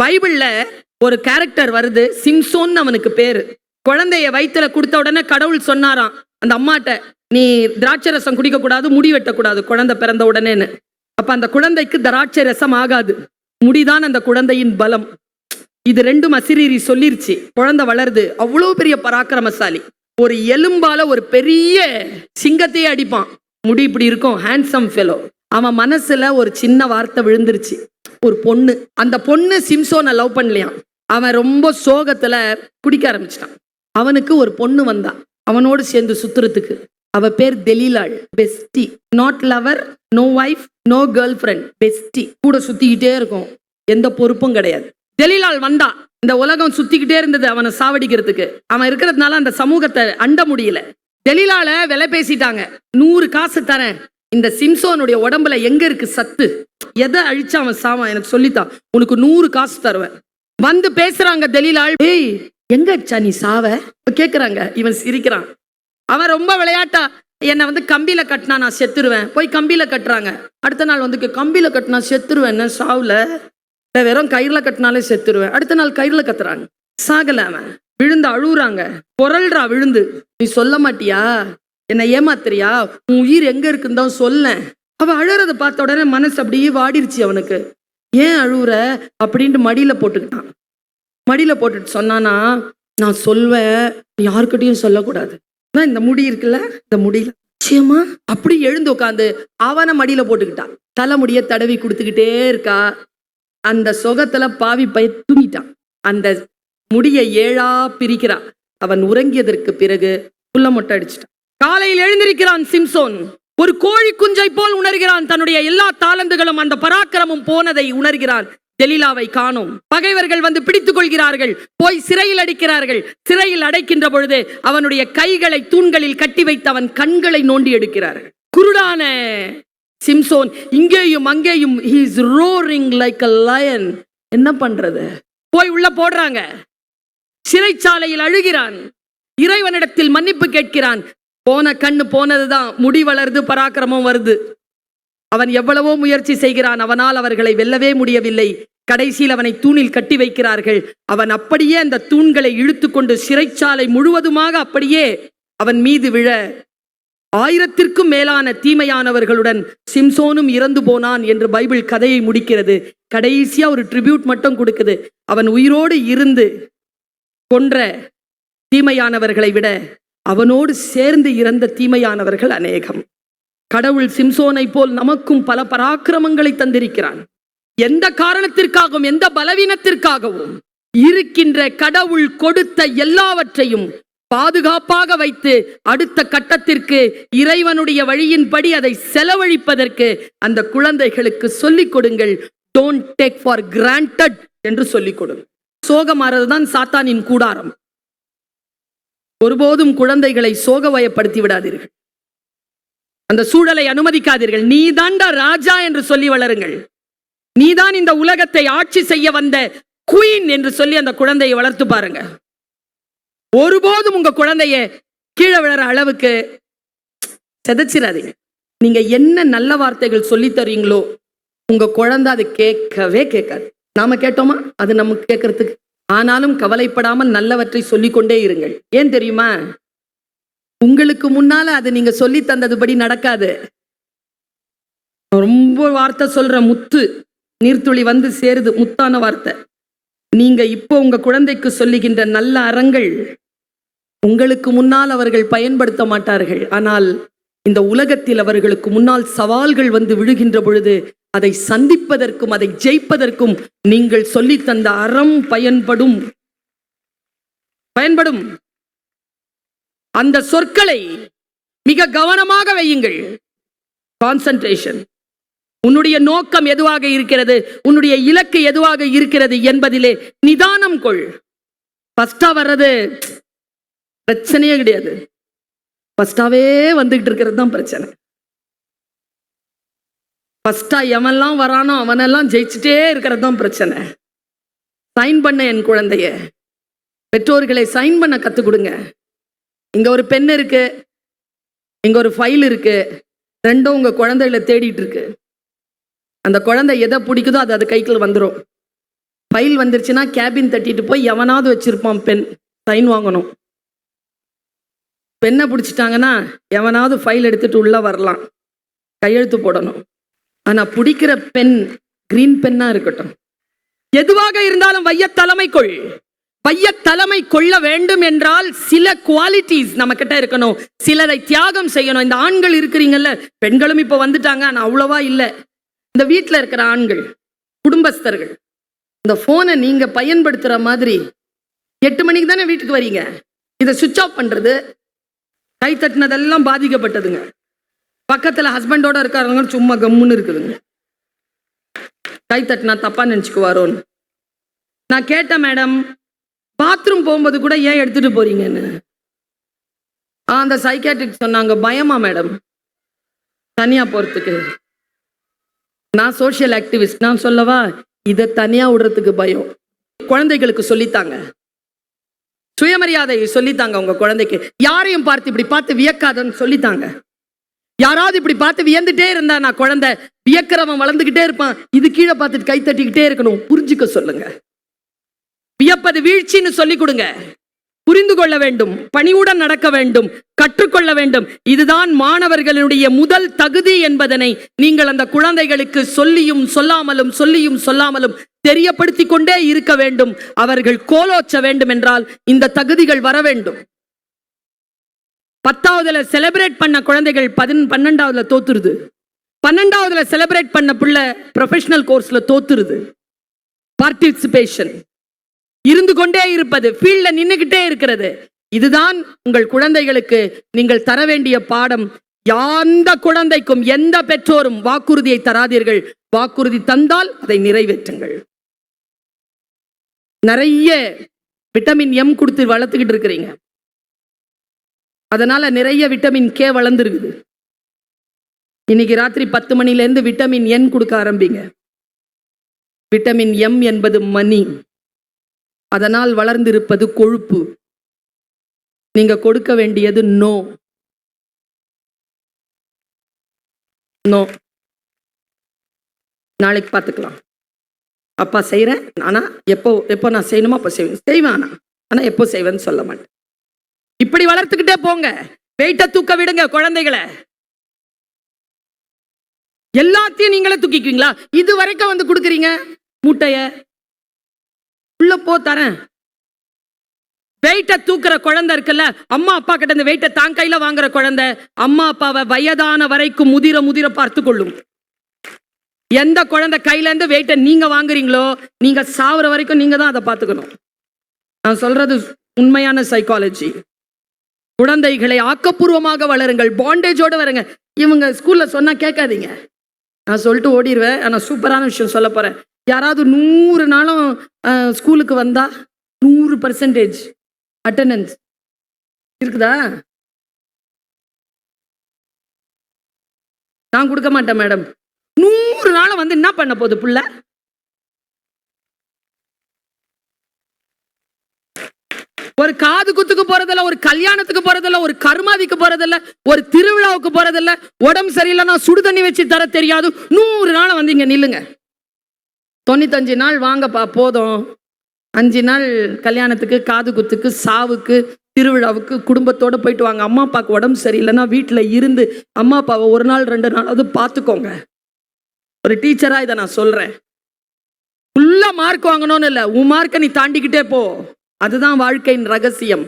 பைபிள்ல ஒரு கேரக்டர் வருது, சிம்சோன் அவனுக்கு பேரு. குழந்தைய வயிற்றுல கொடுத்த உடனே கடவுள் சொன்னாராம் அந்த அம்மாட்ட, நீ திராட்சை ரசம் குடிக்க கூடாது, முடி வெட்டக்கூடாது குழந்தை பிறந்த உடனேன்னு. அப்ப அந்த குழந்தைக்கு திராட்சை ரசம் ஆகாது, முடிதான் அந்த குழந்தையின் பலம். இது ரெண்டும் அசிரீரி சொல்லிருச்சு. குழந்தை வளருது, அவ்வளவு பெரிய பராக்கிரமசாலி. ஒரு எலும்பால ஒரு பெரிய சிங்கத்தையே அடிப்பான். முடி இப்படி இருக்கும், ஹேண்ட்ஸம் ஃபெலோ. அவன் மனசுல ஒரு சின்ன வார்த்தை விழுந்துருச்சு, ஒரு பொண்ணு. அந்த பொண்ணு சிம்சோனை லவ் பண்ணலையாம். அவன் ரொம்ப சோகத்துல குடிக்க ஆரம்பிச்சிட்டான். அவனுக்கு ஒரு பொண்ணு வந்தான் அவனோடு சேர்ந்து சுத்துறதுக்கு. அவ பேர் தெலீலாள். Bestie, not lover, no wife, no girl friend, bestie. கூட சுத்திக்கிட்டே இருக்கும், எந்த பொறுப்பும் கிடையாது. தெலீலாள் வந்தா. இந்த உலகம் சுத்திக்கிட்டே இருந்தது அவனை சாவடிக்கிறதுக்கு. அவன் இருக்கிறதுனால அந்த சமூகத்தை அண்ட முடியல. தெலீலால விலை பேசிட்டாங்க. 100 காசு தரேன், இந்த சிம்சோனுடைய உடம்புல எங்க இருக்கு சத்து, எதை அழிச்சா அவன் சாவான் எனக்கு சொல்லித்தான், உனக்கு 100 காசு தருவேன். வந்து பேசுறாங்க தெலீலாள். ஏய், எங்க அடிச்சா நீ சாவ கேக்குறாங்க. இவன் சிரிக்கிறான். அவன் ரொம்ப விளையாட்டா, என்னை வந்து கம்பியில கட்டினா நான் செத்துருவேன், போய் கம்பியில கட்டுறாங்க. அடுத்த நாள் வந்து கம்பியில கட்டினா செத்துருவேன், சாவுல, வெறும் கயிறுல கட்டினாலே செத்துருவேன். அடுத்த நாள் கயிறுல கத்துறாங்க, சாகல. அவன் விழுந்து அழுகுறாங்க, பொருள்றா விழுந்து. நீ சொல்ல மாட்டியா, என்னை ஏமாத்துறியா, உன் உயிர் எங்க இருக்குன்னு தான் சொல்ல. அவ அழுறத பார்த்த உடனே மனசு அப்படியே வாடிருச்சு அவனுக்கு. ஏன் அழுகுற அப்படின்ட்டு மடியில போட்டுக்கிட்டான். மடியில போட்டுட்டு சொன்னானா, நான் சொல்வேன், யாருக்கிட்டையும் சொல்லக்கூடாது. இந்த முடி இருக்குல்ல, இந்த முடியல நிச்சயமா. அப்படி எழுந்து உட்காந்து அவனை மடியில போட்டுக்கிட்டான். தலைமுடிய தடவி கொடுத்துக்கிட்டே இருக்கா. அந்த சொகத்துல பாவி பய தூங்கிட்டான். அந்த முடியை 7ஆ பிரிக்கிறான். அவன் உறங்கியதற்கு பிறகு புள்ள மொட்டை அடிச்சிட்டான். காலையில் எழுந்திருக்கிறான் சிம்சோன். ஒரு கோழி குஞ்சை போல் உணர்கிறான். தன்னுடைய எல்லா தாளந்துகளும் அந்த பராக்கிரமும் போனதை உணர்கிறான். தெலீலாவை காணோம். பகைவர்கள் வந்து பிடித்துக் கொள்கிறார்கள், போய் சிறையில் அடைக்கிறார்கள். சிறையில் அடைக்கின்ற பொழுது அவனுடைய கைகளை தூண்களில் கட்டி வைத்து அவன் கண்களை நோண்டி எடுக்கிறார்கள். குருடான சிம்சோன் இங்கேயும் அங்கேயும், he is roaring like a lion. என்ன பண்றது, போய் உள்ள போடுறாங்க. சிறைச்சாலையில் அழுகிறான். இறைவனிடத்தில் மன்னிப்பு கேட்கிறான். போன கண்ணு போனதுதான், முடி வளருது, பராக்கிரமம் வருது. அவன் எவ்வளவோ முயற்சி செய்கிறான், அவனால் அவர்களை வெல்லவே முடியவில்லை. கடைசியில் அவனை தூணில் கட்டி வைக்கிறார்கள். அவன் அப்படியே அந்த தூண்களை இழுத்து கொண்டு சிறைச்சாலை முழுவதுமாக அப்படியே அவன் மீது விழ 1000ற்கும் மேலான தீமையானவர்களுடன் சிம்சோனும் இறந்து போனான் என்று பைபிள் கதையை முடிக்கிறது. கடைசியா ஒரு ட்ரிபியூட் மட்டும் கொடுக்குது. அவன் உயிரோடு இருந்து கொன்ற தீமையானவர்களை விட அவனோடு சேர்ந்து இறந்த தீமையானவர்கள் அநேகம். கடவுள் சிம்சோனை போல் நமக்கும் பல பராக்கிரமங்களை தந்திருக்கிறான். எந்த காரணத்திற்காகவும் எந்த பலவீனத்திற்காகவும் இருக்கின்ற கடவுள் கொடுத்த எல்லாவற்றையும் பாதுகாப்பாக வைத்து அடுத்த கட்டத்திற்கு இறைவனுடைய வழியின்படி அதை செலவழிப்பதற்கு அந்த குழந்தைகளுக்கு சொல்லிக் கொடுங்கள். டோன்ட் டேக் ஃபார் கிராண்டட் என்று சொல்லிக் கொடுங்கள். சோகமாறதுதான் சாத்தானின் கூடாரம். ஒருபோதும் குழந்தைகளை சோகவயப்படுத்தி விடாதீர்கள். அந்த சூழலை அனுமதிக்காதீர்கள். நீதான்டா ராஜா என்று சொல்லி வளருங்கள். நீதான் இந்த உலகத்தை ஆட்சி செய்ய வந்த குயின் என்று சொல்லி அந்த குழந்தையை வளர்த்து பாருங்க. ஒருபோதும் உங்க குழந்தைய கீழே விழற அளவுக்கு செதச்சிடாதீங்க. நீங்க என்ன நல்ல வார்த்தைகள் சொல்லி தரீங்களோ உங்க குழந்தை அது கேட்கவே கேட்காது. நாம கேட்டோமா அது நமக்கு கேட்கறதுக்கு. ஆனாலும் கவலைப்படாமல் நல்லவற்றை சொல்லிக்கொண்டே இருங்கள். ஏன் தெரியுமா, உங்களுக்கு முன்னால அது நீங்க சொல்லி தந்ததுபடி நடக்காது. ரொம்ப வார்த்தை சொல்ற முத்து, நீர்த்துளி வந்து சேருது, முத்தான வார்த்தை. நீங்க இப்போ உங்க குழந்தைக்கு சொல்லுகின்ற நல்ல அறங்கள் உங்களுக்கு முன்னால் அவர்கள் பயன்படுத்த மாட்டார்கள். ஆனால் இந்த உலகத்தில் அவர்களுக்கு முன்னால் சவால்கள் வந்து விழுகின்ற பொழுது அதை சந்திப்பதற்கும் அதை ஜெயிப்பதற்கும் நீங்கள் சொல்லி தந்த அறம் பயன்படும். அந்த சொற்களை மிக கவனமாக வையுங்கள். கான்சன்ட்ரேஷன். உன்னுடைய நோக்கம் எதுவாக இருக்கிறது, உன்னுடைய இலக்கு எதுவாக இருக்கிறது என்பதிலே நிதானம் கொள். ஃபர்ஸ்டா வர்றது பிரச்சனையே கிடையாது. ஃபர்ஸ்டாவே வந்துகிட்டு இருக்கிறது தான் பிரச்சனை. ஃபர்ஸ்டா எவன்லாம் வரானோ அவனெல்லாம் ஜெயிச்சுட்டே இருக்கிறது தான் பிரச்சனை. சைன் பண்ண என் குழந்தைய, பெற்றோர்களை சைன் பண்ண கற்றுக் கொடுங்க. இங்க ஒரு பென் இருக்கு, இங்க ஒரு ஃபைல் இருக்கு, ரெண்டும் உங்க குழந்தைகளை தேடிட்டு இருக்கு. அந்த குழந்தை எதை பிடிக்குதோ அது கைக்குள்ள வந்துடும். ஃபைல் வந்துருச்சுன்னா கேபின் தட்டிட்டு போய் எவனாவது வச்சிருப்பான் பென், சைன் வாங்கணும். பெண்ணை பிடிச்சிட்டாங்கன்னா எவனாவது ஃபைல் எடுத்துட்டு உள்ள வரலாம், கையெழுத்து போடணும். ஆனா பிடிக்கிற பென் கிரீன் பென்னா இருக்கட்டும். எதுவாக இருந்தாலும் வைய தலைமை கொள்ள வேண்டும் என்றால் சில குவாலிட்டிஸ் நம்ம கிட்ட இருக்கணும், சிலரை தியாகம் செய்யணும். இந்த ஆண்கள் இருக்கிறீங்கல்ல, பெண்களும் இப்ப வந்துட்டாங்க, ஆனா அவ்வளவா இல்லை. இந்த வீட்டில் இருக்கிற ஆண்கள், குடும்பஸ்தர்கள், இந்த போனை நீங்க பயன்படுத்துற மாதிரி 8 மணிக்கு தானே வீட்டுக்கு வரீங்க, இதை சுவிட்ச் ஆஃப் பண்றது, கை தட்டினதெல்லாம் பாதிக்கப்பட்டதுங்க. பக்கத்துல ஹஸ்பண்டோட இருக்காருங்க, சும்மா கம்முன்னு இருக்குதுங்க. கை தட்டினா தப்பா நினைச்சுக்குவாரோன்னு. நான் கேட்டேன், மேடம் பாத்ரூம் போகும்போது கூட ஏன் எடுத்துட்டு போறீங்கன்னு. அந்த சைக்காட்ரிக் சொன்னாங்க, பயமா மேடம் தனியா போறதுக்கு. நான் சோஷியல் ஆக்டிவிஸ்ட், நான் சொல்லவா, இதை தனியா விடுறதுக்கு பயம். குழந்தைகளுக்கு சொல்லித்தாங்க, சுயமரியாதை சொல்லித்தாங்க. உங்க குழந்தைக்கு யாரையும் பார்த்து இப்படி பார்த்து வியக்காதன்னு சொல்லித்தாங்க. யாராவது இப்படி பார்த்து வியந்துட்டே இருந்தா நான் குழந்தை வியக்கிறவன் வளர்ந்துகிட்டே இருப்பான், இது கீழே பார்த்துட்டு கை தட்டிக்கிட்டே இருக்கணும், புரிஞ்சுக்க சொல்லுங்க. வியப்பது வீழ்ச்சின்னு சொல்லி கொடுங்க. புரிந்து கொள்ள வேண்டும், பணிவுடன் நடக்க வேண்டும், கற்றுக்கொள்ள வேண்டும். இதுதான் மாணவர்களுடைய முதல் தகுதி என்பதனை நீங்கள் அந்த குழந்தைகளுக்கு சொல்லியும் சொல்லாமலும் தெரியப்படுத்தி கொண்டே இருக்க வேண்டும். அவர்கள் கோலோச்ச வேண்டும் என்றால் இந்த தகுதிகள் வர வேண்டும். 10ஆவதுல செலிப்ரேட் பண்ண குழந்தைகள் 12ஆவதுல தோத்துருது. 12ஆவதுல செலிப்ரேட் பண்ண பிள்ளை ப்ரொஃபஷனல் கோர்ஸ்ல தோத்துருது. பார்ட்டிசிபேஷன் இருந்து கொண்டே இருப்பது, ஃபீல்ட்ல நின்னுகிட்டே இருக்கிறது. இதுதான் உங்கள் குழந்தைகளுக்கு நீங்கள் தர வேண்டிய பாடம். எந்த குழந்தைக்கும் எந்த பெற்றோரும் வாக்குறுதியை தராதீர்கள். வாக்குறுதி தந்தால் அதை நிறைவேற்றுங்கள். நிறைய விட்டமின் எம் கொடுத்து வளர்த்துக்கிட்டு இருக்கிறீங்க, அதனால நிறைய விட்டமின் கே வளர்ந்துருக்குது. இன்னைக்கு ராத்திரி 10 மணிலேருந்து விட்டமின் என் கொடுக்க ஆரம்பிங்க. விட்டமின் எம் என்பது மணி, அதனால் வளர்ந்திருப்பது கொழுப்பு. நீங்க கொடுக்க வேண்டியது நோ. நாளைக்கு பார்த்துக்கலாம், அப்பா செய்யறேன், ஆனா எப்போ நான் செய்யணுமோ அப்போ செய்வேன், ஆனா எப்போ செய்வேன்னு சொல்ல மாட்டேன். இப்படி வளர்த்துக்கிட்டே போங்க. வெயிட்ட தூக்க விடுங்க குழந்தைகளை. எல்லாத்தையும் நீங்களே தூக்கிக்குவீங்களா? இது வரைக்கும் வந்து கொடுக்குறீங்க மூட்டைய, உள்ள போ தரேன். வெயிட்ட தூக்குற குழந்தை இருக்குல்ல, அம்மா அப்பா கிட்ட இந்த வெயிட்ட தான் கையில வாங்குற குழந்தை அம்மா அப்பாவை வயதான வரைக்கும் முதிர பார்த்து கொள்ளும். எந்த குழந்தை கையில இருந்து வெயிட்ட நீங்க வாங்குறீங்களோ, நீங்க சாவுற வரைக்கும் நீங்க தான் அதை பார்த்துக்கணும். நான் சொல்றது உண்மையான சைக்காலஜி. குழந்தைகளை ஆக்கப்பூர்வமாக வளருங்கள், பாண்டேஜோட வருங்க. இவங்க ஸ்கூல்ல சொன்னா கேட்காதீங்க, நான் சொல்லிட்டு ஓடிடுவேன். ஆனா சூப்பரான விஷயம் சொல்ல போறேன். யாராவது 100 நாளும் ஸ்கூலுக்கு வந்தா 100% அட்டெண்டன்ஸ் இருக்குதா? நான் கொடுக்க மாட்டேன் மேடம். 100 நாளும் வந்து என்ன பண்ண போகுது புள்ள? ஒரு காது குத்துக்கு போறதில்ல, ஒரு கல்யாணத்துக்கு போறதில்ல, ஒரு கர்மாதிக்கு போறதில்ல, ஒரு திருவிழாவுக்கு போறதில்ல. உடம்பு சரியில்லைன்னா சுடு தண்ணி வச்சு தர தெரியாது. 100 நாள் வந்து இங்க நில்லுங்க. 95 நாள் வாங்கப்பா போதும். 5 நாள் கல்யாணத்துக்கு, காது குத்துக்கு, சாவுக்கு, திருவிழாவுக்கு குடும்பத்தோட போயிட்டு வாங்க. அம்மா அப்பாவுக்கு உடம்பு சரியில்லைன்னா வீட்டில் இருந்து அம்மா அப்பாவை 1 நாள் 2 நாள் அது பார்த்துக்கோங்க. ஒரு டீச்சரா இதை நான் சொல்றேன். ஃபுல்லா மார்க் வாங்கணும்னு இல்லை, உன் மார்க்கை நீ தாண்டிக்கிட்டே போ. அதுதான் வாழ்க்கையின் ரகசியம்.